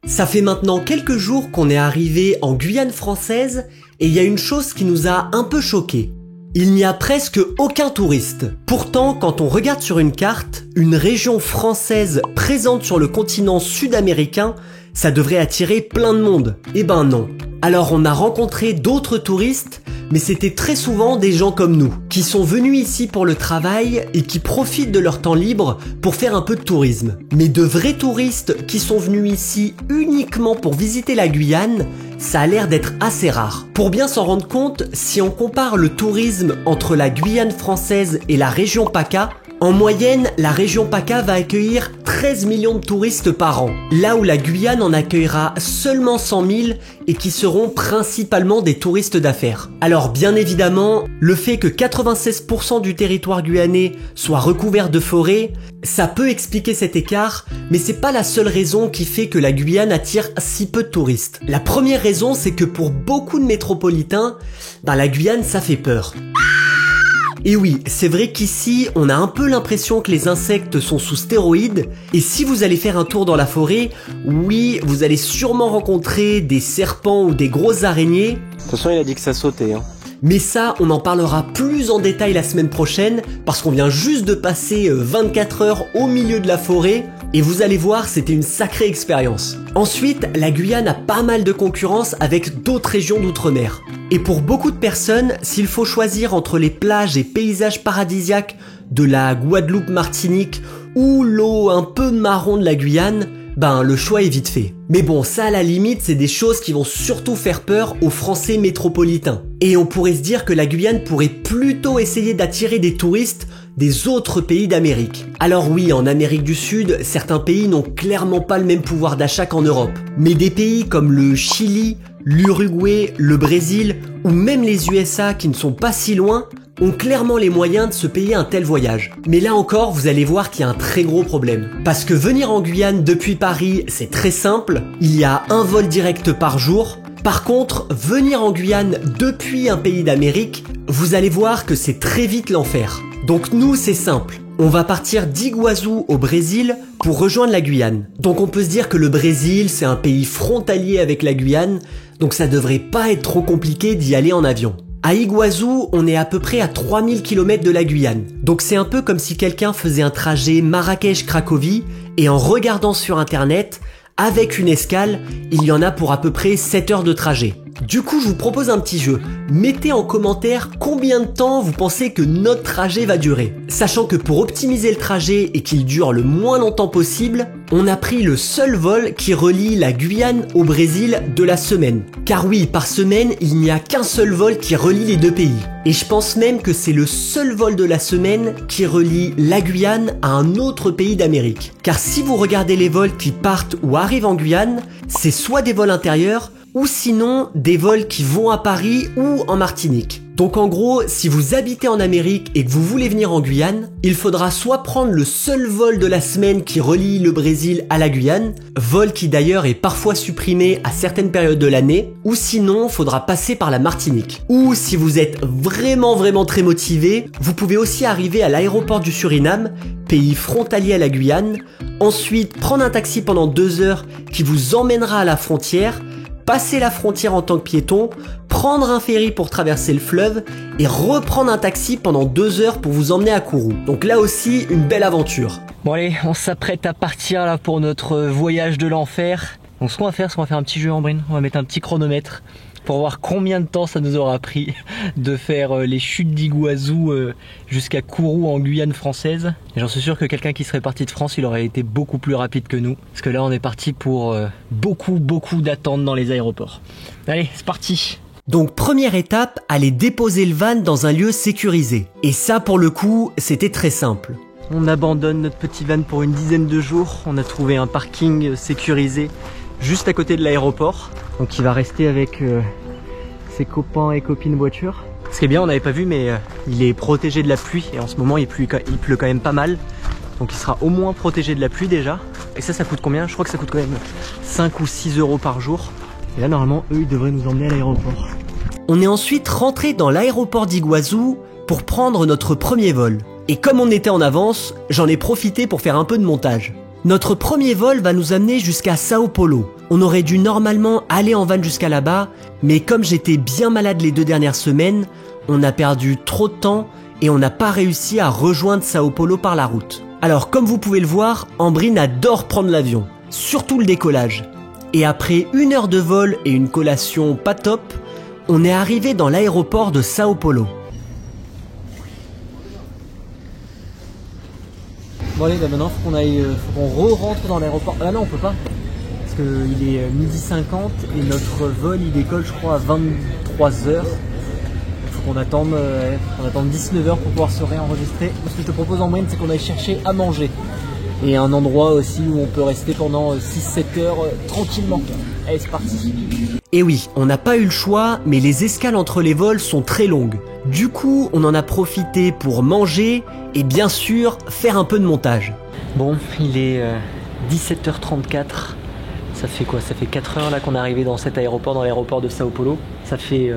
Ça fait maintenant quelques jours qu'on est arrivé en Guyane française et il y a une chose qui nous a un peu choqués. Il n'y a presque aucun touriste. Pourtant, quand on regarde sur une carte, une région française présente sur le continent sud-américain, ça devrait attirer plein de monde. Eh ben non. Alors on a rencontré d'autres touristes, mais c'était très souvent des gens comme nous, qui sont venus ici pour le travail et qui profitent de leur temps libre pour faire un peu de tourisme. Mais de vrais touristes qui sont venus ici uniquement pour visiter la Guyane, ça a l'air d'être assez rare. Pour bien s'en rendre compte, si on compare le tourisme entre la Guyane française et la région PACA, en moyenne, la région PACA va accueillir 13 millions de touristes par an, là où la Guyane en accueillera seulement 100 000 et qui seront principalement des touristes d'affaires. Alors bien évidemment, le fait que 96% du territoire guyanais soit recouvert de forêts, ça peut expliquer cet écart, mais c'est pas la seule raison qui fait que la Guyane attire si peu de touristes. La première raison, c'est que pour beaucoup de métropolitains, la Guyane ça fait peur. Et oui, c'est vrai qu'ici, on a un peu l'impression que les insectes sont sous stéroïdes, et si vous allez faire un tour dans la forêt, oui, vous allez sûrement rencontrer des serpents ou des grosses araignées. De toute façon, il a dit que ça sautait, hein. Mais ça, on en parlera plus en détail la semaine prochaine, parce qu'on vient juste de passer 24 heures au milieu de la forêt, et vous allez voir, c'était une sacrée expérience. Ensuite, la Guyane a pas mal de concurrence avec d'autres régions d'outre-mer. Et pour beaucoup de personnes, s'il faut choisir entre les plages et paysages paradisiaques de la Guadeloupe-Martinique ou l'eau un peu marron de la Guyane, le choix est vite fait. Mais bon, ça à la limite, c'est des choses qui vont surtout faire peur aux Français métropolitains. Et on pourrait se dire que la Guyane pourrait plutôt essayer d'attirer des touristes des autres pays d'Amérique. Alors oui, en Amérique du Sud, certains pays n'ont clairement pas le même pouvoir d'achat qu'en Europe. Mais des pays comme le Chili, l'Uruguay, le Brésil ou même les USA qui ne sont pas si loin ont clairement les moyens de se payer un tel voyage. Mais là encore, vous allez voir qu'il y a un très gros problème. Parce que venir en Guyane depuis Paris, c'est très simple. Il y a un vol direct par jour. Par contre, venir en Guyane depuis un pays d'Amérique, vous allez voir que c'est très vite l'enfer. Donc nous, c'est simple. On va partir d'Iguazu au Brésil pour rejoindre la Guyane. Donc on peut se dire que le Brésil, c'est un pays frontalier avec la Guyane, donc ça devrait pas être trop compliqué d'y aller en avion. À Iguazu, on est à peu près à 3000 km de la Guyane. Donc c'est un peu comme si quelqu'un faisait un trajet Marrakech-Cracovie et en regardant sur internet, avec une escale, il y en a pour à peu près 7 heures de trajet. Du coup, je vous propose un petit jeu. Mettez en commentaire combien de temps vous pensez que notre trajet va durer. Sachant que pour optimiser le trajet et qu'il dure le moins longtemps possible, on a pris le seul vol qui relie la Guyane au Brésil de la semaine. Car oui, par semaine, il n'y a qu'un seul vol qui relie les deux pays. Et je pense même que c'est le seul vol de la semaine qui relie la Guyane à un autre pays d'Amérique. Car si vous regardez les vols qui partent ou arrivent en Guyane, c'est soit des vols intérieurs, ou sinon des vols qui vont à Paris ou en Martinique. Donc en gros, si vous habitez en Amérique et que vous voulez venir en Guyane, il faudra soit prendre le seul vol de la semaine qui relie le Brésil à la Guyane, vol qui d'ailleurs est parfois supprimé à certaines périodes de l'année, ou sinon faudra passer par la Martinique. Ou si vous êtes vraiment très motivé, vous pouvez aussi arriver à l'aéroport du Suriname, pays frontalier à la Guyane, ensuite prendre un taxi pendant 2 heures qui vous emmènera à la frontière, passer la frontière en tant que piéton, prendre un ferry pour traverser le fleuve et reprendre un taxi pendant 2 heures pour vous emmener à Kourou. Donc là aussi, une belle aventure. Bon allez, on s'apprête à partir là pour notre voyage de l'enfer. Donc ce qu'on va faire, c'est qu'on va faire un petit jeu en brine. On va mettre un petit chronomètre pour voir combien de temps ça nous aura pris de faire les chutes d'Iguazu jusqu'à Kourou en Guyane française. Et j'en suis sûr que quelqu'un qui serait parti de France, il aurait été beaucoup plus rapide que nous. Parce que là, on est parti pour beaucoup d'attentes dans les aéroports. Allez, c'est parti! Donc première étape, aller déposer le van dans un lieu sécurisé. Et ça, pour le coup, c'était très simple. On abandonne notre petit van pour une dizaine de jours. On a trouvé un parking sécurisé juste à côté de l'aéroport. Donc il va rester avec ses copains et copines voiture. Ce qui est bien, on n'avait pas vu, mais il est protégé de la pluie. Et en ce moment, il pleut quand même pas mal. Donc il sera au moins protégé de la pluie déjà. Et ça coûte combien? Je crois que ça coûte quand même 5 ou 6 euros par jour. Et là, normalement, eux, ils devraient nous emmener à l'aéroport. On est ensuite rentré dans l'aéroport d'Iguazu pour prendre notre premier vol. Et comme on était en avance, j'en ai profité pour faire un peu de montage. Notre premier vol va nous amener jusqu'à Sao Paulo, On aurait dû normalement aller en van jusqu'à là-bas, mais comme j'étais bien malade les 2 dernières semaines, on a perdu trop de temps et on n'a pas réussi à rejoindre Sao Paulo par la route. Alors comme vous pouvez le voir, Ambrine adore prendre l'avion, surtout le décollage. Et après 1 heure de vol et une collation pas top, on est arrivé dans l'aéroport de Sao Paulo. Bon allez, bah maintenant faut qu'on re-rentre dans l'aéroport. Ah non, on peut pas. Parce qu'il est 12h50 et notre vol il décolle je crois à 23h. Faut qu'on attende 19h pour pouvoir se réenregistrer. Ce que je te propose en moyenne, c'est qu'on aille chercher à manger. Et un endroit aussi où on peut rester pendant 6-7 heures tranquillement. Allez, c'est parti. Et oui, on n'a pas eu le choix, mais les escales entre les vols sont très longues. Du coup, on en a profité pour manger et bien sûr, faire un peu de montage. Bon, il est 17h34. Ça fait quoi? Ça fait 4 heures là qu'on est arrivé dans cet aéroport, dans l'aéroport de Sao Paulo. Ça fait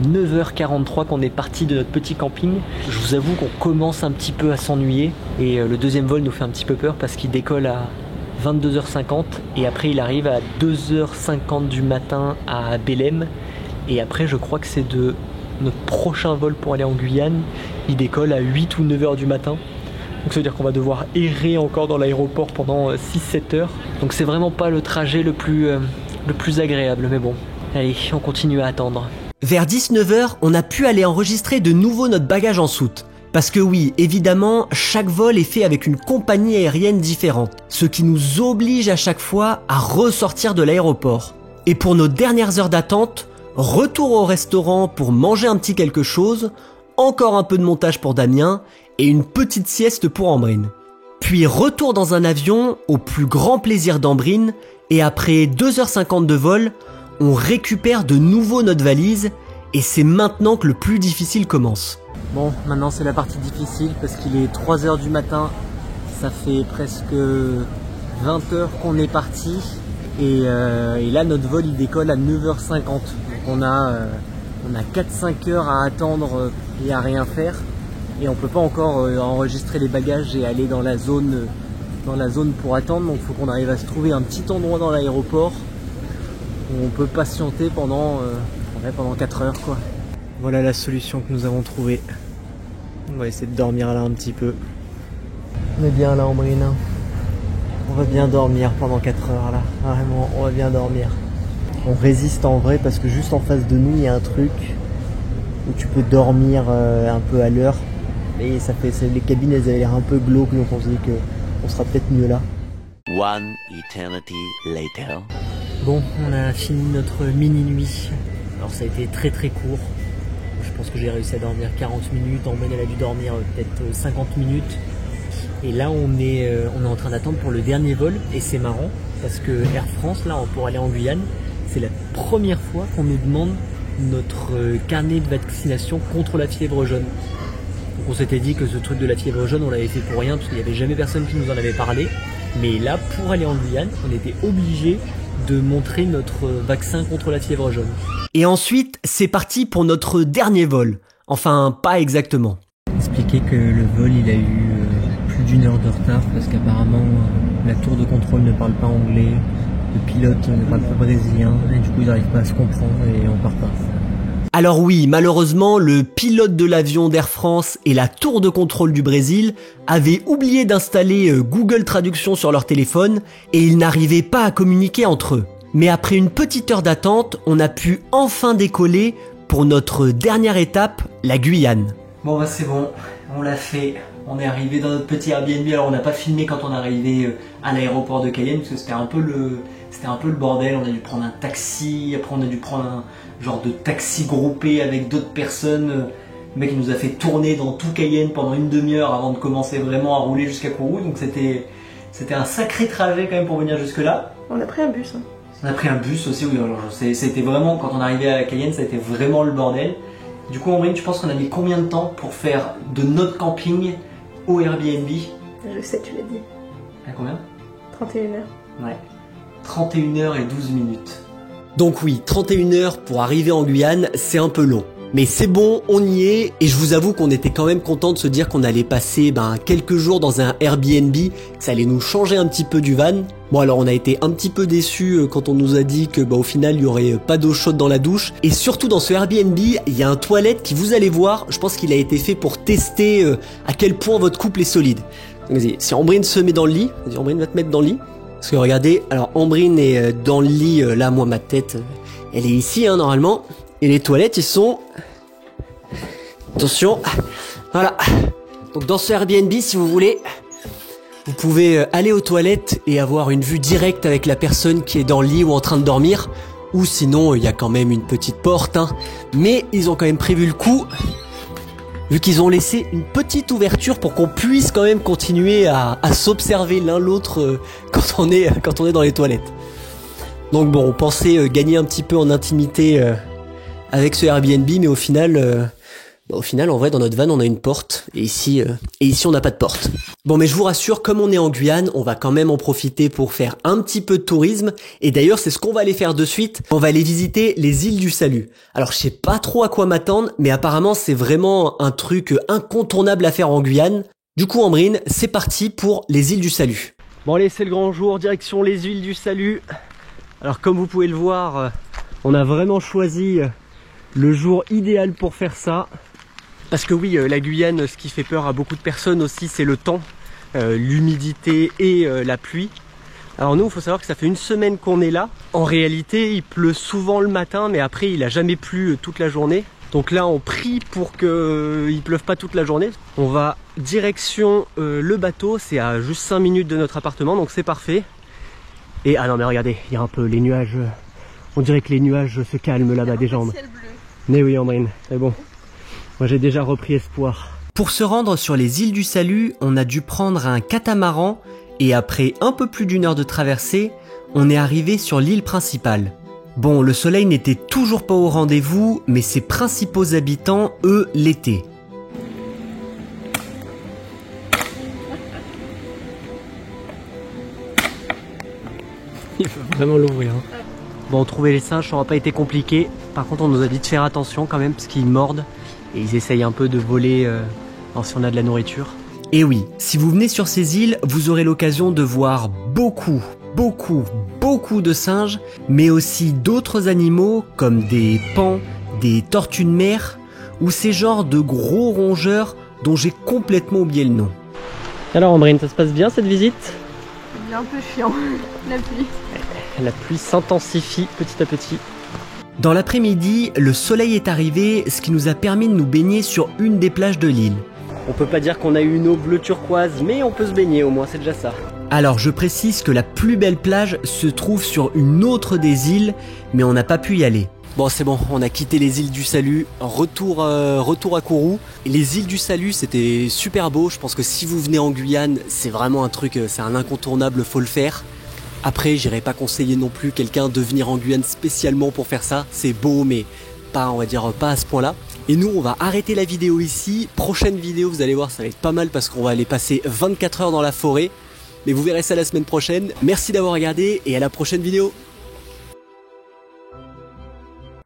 9h43 qu'on est parti de notre petit camping. Je vous avoue qu'on commence un petit peu à s'ennuyer. Et le deuxième vol nous fait un petit peu peur parce qu'il décolle à 22h50 et après il arrive à 2h50 du matin à Belém. Et après je crois que c'est de notre prochain vol pour aller en Guyane. Il décolle à 8 ou 9h du matin. Donc ça veut dire qu'on va devoir errer encore dans l'aéroport pendant 6-7 heures. Donc c'est vraiment pas le trajet le plus agréable. Mais bon, allez, on continue à attendre. Vers 19h, on a pu aller enregistrer de nouveau notre bagage en soute. Parce que oui, évidemment, chaque vol est fait avec une compagnie aérienne différente, ce qui nous oblige à chaque fois à ressortir de l'aéroport. Et pour nos dernières heures d'attente, retour au restaurant pour manger un petit quelque chose, encore un peu de montage pour Damien et une petite sieste pour Ambrine. Puis retour dans un avion au plus grand plaisir d'Ambrine et après 2h50 de vol, on récupère de nouveau notre valise et c'est maintenant que le plus difficile commence. Bon, maintenant c'est la partie difficile parce qu'il est 3h du matin, ça fait presque 20h qu'on est parti et là notre vol il décolle à 9h50. Donc on a 4-5 heures à attendre et à rien faire et on peut pas encore enregistrer les bagages et aller dans la zone pour attendre. Donc il faut qu'on arrive à se trouver un petit endroit dans l'aéroport où on peut patienter pendant 4 heures quoi. Voilà la solution que nous avons trouvée. On va essayer de dormir là un petit peu. On est bien là Ambrine. On va bien dormir pendant 4 heures là. Vraiment, on va bien dormir. On résiste en vrai parce que juste en face de nous il y a un truc où tu peux dormir un peu à l'heure. Et les cabines elles avaient l'air un peu glauques, donc on se dit qu'on sera peut-être mieux là. One eternity later. Bon, on a fini notre mini-nuit. Alors ça a été très très court. Je pense que j'ai réussi à dormir 40 minutes. Ambrine elle a dû dormir peut-être 50 minutes. Et là on est en train d'attendre pour le dernier vol. Et c'est marrant parce que Air France, là pour aller en Guyane, c'est la première fois qu'on nous demande notre carnet de vaccination contre la fièvre jaune. Donc on s'était dit que ce truc de la fièvre jaune on l'avait fait pour rien parce qu'il n'y avait jamais personne qui nous en avait parlé. Mais là pour aller en Guyane, on était obligé de montrer notre vaccin contre la fièvre jaune. Et ensuite, c'est parti pour notre dernier vol. Enfin, pas exactement. Expliquer que le vol il a eu plus d'1 heure de retard parce qu'apparemment la tour de contrôle ne parle pas anglais, le pilote ne parle pas brésilien et du coup ils n'arrivent pas à se comprendre et on part pas. Alors oui, malheureusement, le pilote de l'avion d'Air France et la tour de contrôle du Brésil avaient oublié d'installer Google Traduction sur leur téléphone et ils n'arrivaient pas à communiquer entre eux. Mais après une petite heure d'attente, on a pu enfin décoller pour notre dernière étape, la Guyane. Bon bah c'est bon, on l'a fait, on est arrivé dans notre petit Airbnb. Alors on n'a pas filmé quand on est arrivé à l'aéroport de Cayenne parce que c'était un peu le bordel. On a dû prendre un taxi, après on a dû prendre un genre de taxi groupé avec d'autres personnes. Le mec il nous a fait tourner dans tout Cayenne pendant une demi-heure avant de commencer vraiment à rouler jusqu'à Kourou. Donc c'était un sacré trajet quand même pour venir jusque là. On a pris un bus. On a pris un bus aussi, oui. C'était vraiment, quand on est arrivé à Cayenne, ça a été vraiment le bordel. Du coup, Ambrine, tu penses qu'on a mis combien de temps pour faire de notre camping au Airbnb? Je sais, tu l'as dit. À combien? 31 heures. Ouais. 31 heures et 12 minutes. Donc oui, 31 heures pour arriver en Guyane, c'est un peu long. Mais c'est bon, on y est, et je vous avoue qu'on était quand même content de se dire qu'on allait passer quelques jours dans un Airbnb, que ça allait nous changer un petit peu du van. Bon alors on a été un petit peu déçus quand on nous a dit que au final il y aurait pas d'eau chaude dans la douche. Et surtout dans ce Airbnb, il y a un toilette qui, vous allez voir, je pense qu'il a été fait pour tester à quel point votre couple est solide. Donc vas-y, si Ambrine se met dans le lit, vas-y Ambrine va te mettre dans le lit. Parce que regardez, alors Ambrine est dans le lit, là moi ma tête, elle est ici normalement. Et les toilettes, ils sont... Attention, voilà. Donc dans ce Airbnb, si vous voulez, vous pouvez aller aux toilettes et avoir une vue directe avec la personne qui est dans le lit ou en train de dormir. Ou sinon, il y a quand même une petite porte, hein. Mais ils ont quand même prévu le coup, vu qu'ils ont laissé une petite ouverture pour qu'on puisse quand même continuer à s'observer l'un l'autre quand on est dans les toilettes. Donc bon, on pensait gagner un petit peu en intimité avec ce Airbnb, mais au final, en vrai, dans notre van, on a une porte, et ici, on n'a pas de porte. Bon, mais je vous rassure, comme on est en Guyane, on va quand même en profiter pour faire un petit peu de tourisme, et d'ailleurs, c'est ce qu'on va aller faire de suite. On va aller visiter les îles du Salut. Alors, je sais pas trop à quoi m'attendre, mais apparemment, c'est vraiment un truc incontournable à faire en Guyane. Du coup, Ambrine, c'est parti pour les îles du Salut. Bon allez, c'est le grand jour, direction les îles du Salut. Alors, comme vous pouvez le voir, on a vraiment choisi le jour idéal pour faire ça. Parce que oui, la Guyane, ce qui fait peur à beaucoup de personnes aussi, c'est le temps, l'humidité et la pluie. Alors nous, il faut savoir que ça fait une semaine qu'on est là. En réalité, il pleut souvent le matin, mais après, il a jamais plu toute la journée. Donc là, on prie pour qu'il pleuve pas toute la journée. On va direction le bateau, c'est à juste 5 minutes de notre appartement, donc c'est parfait. Et ah non mais regardez, il y a un peu les nuages, on dirait que les nuages se calment là-bas des jambes. Mais oui Ambrine, c'est bon. Moi j'ai déjà repris espoir. Pour se rendre sur les îles du Salut, on a dû prendre un catamaran et après un peu plus d'1 heure de traversée, on est arrivé sur l'île principale. Bon, le soleil n'était toujours pas au rendez-vous, mais ses principaux habitants, eux, l'étaient. Il faut vraiment l'ouvrir. Bon, trouver les singes, ça n'aura pas été compliqué. Par contre, on nous a dit de faire attention quand même, parce qu'ils mordent. Et ils essayent un peu de voler si on a de la nourriture. Et oui, si vous venez sur ces îles, vous aurez l'occasion de voir beaucoup de singes, mais aussi d'autres animaux comme des paons, des tortues de mer, ou ces genres de gros rongeurs dont j'ai complètement oublié le nom. Alors Ambrine, ça se passe bien cette visite? C'est un peu chiant, la pluie. La pluie s'intensifie petit à petit. Dans l'après-midi, le soleil est arrivé, ce qui nous a permis de nous baigner sur une des plages de l'île. On peut pas dire qu'on a eu une eau bleu turquoise, mais on peut se baigner au moins, c'est déjà ça. Alors je précise que la plus belle plage se trouve sur une autre des îles, mais on n'a pas pu y aller. Bon c'est bon, on a quitté les îles du Salut, retour à Kourou. Et les îles du Salut c'était super beau, je pense que si vous venez en Guyane, c'est vraiment un truc, c'est un incontournable, faut le faire. Après, j'irai pas conseiller non plus quelqu'un de venir en Guyane spécialement pour faire ça. C'est beau, mais pas, on va dire, pas à ce point-là. Et nous, on va arrêter la vidéo ici. Prochaine vidéo, vous allez voir, ça va être pas mal parce qu'on va aller passer 24 heures dans la forêt. Mais vous verrez ça la semaine prochaine. Merci d'avoir regardé et à la prochaine vidéo.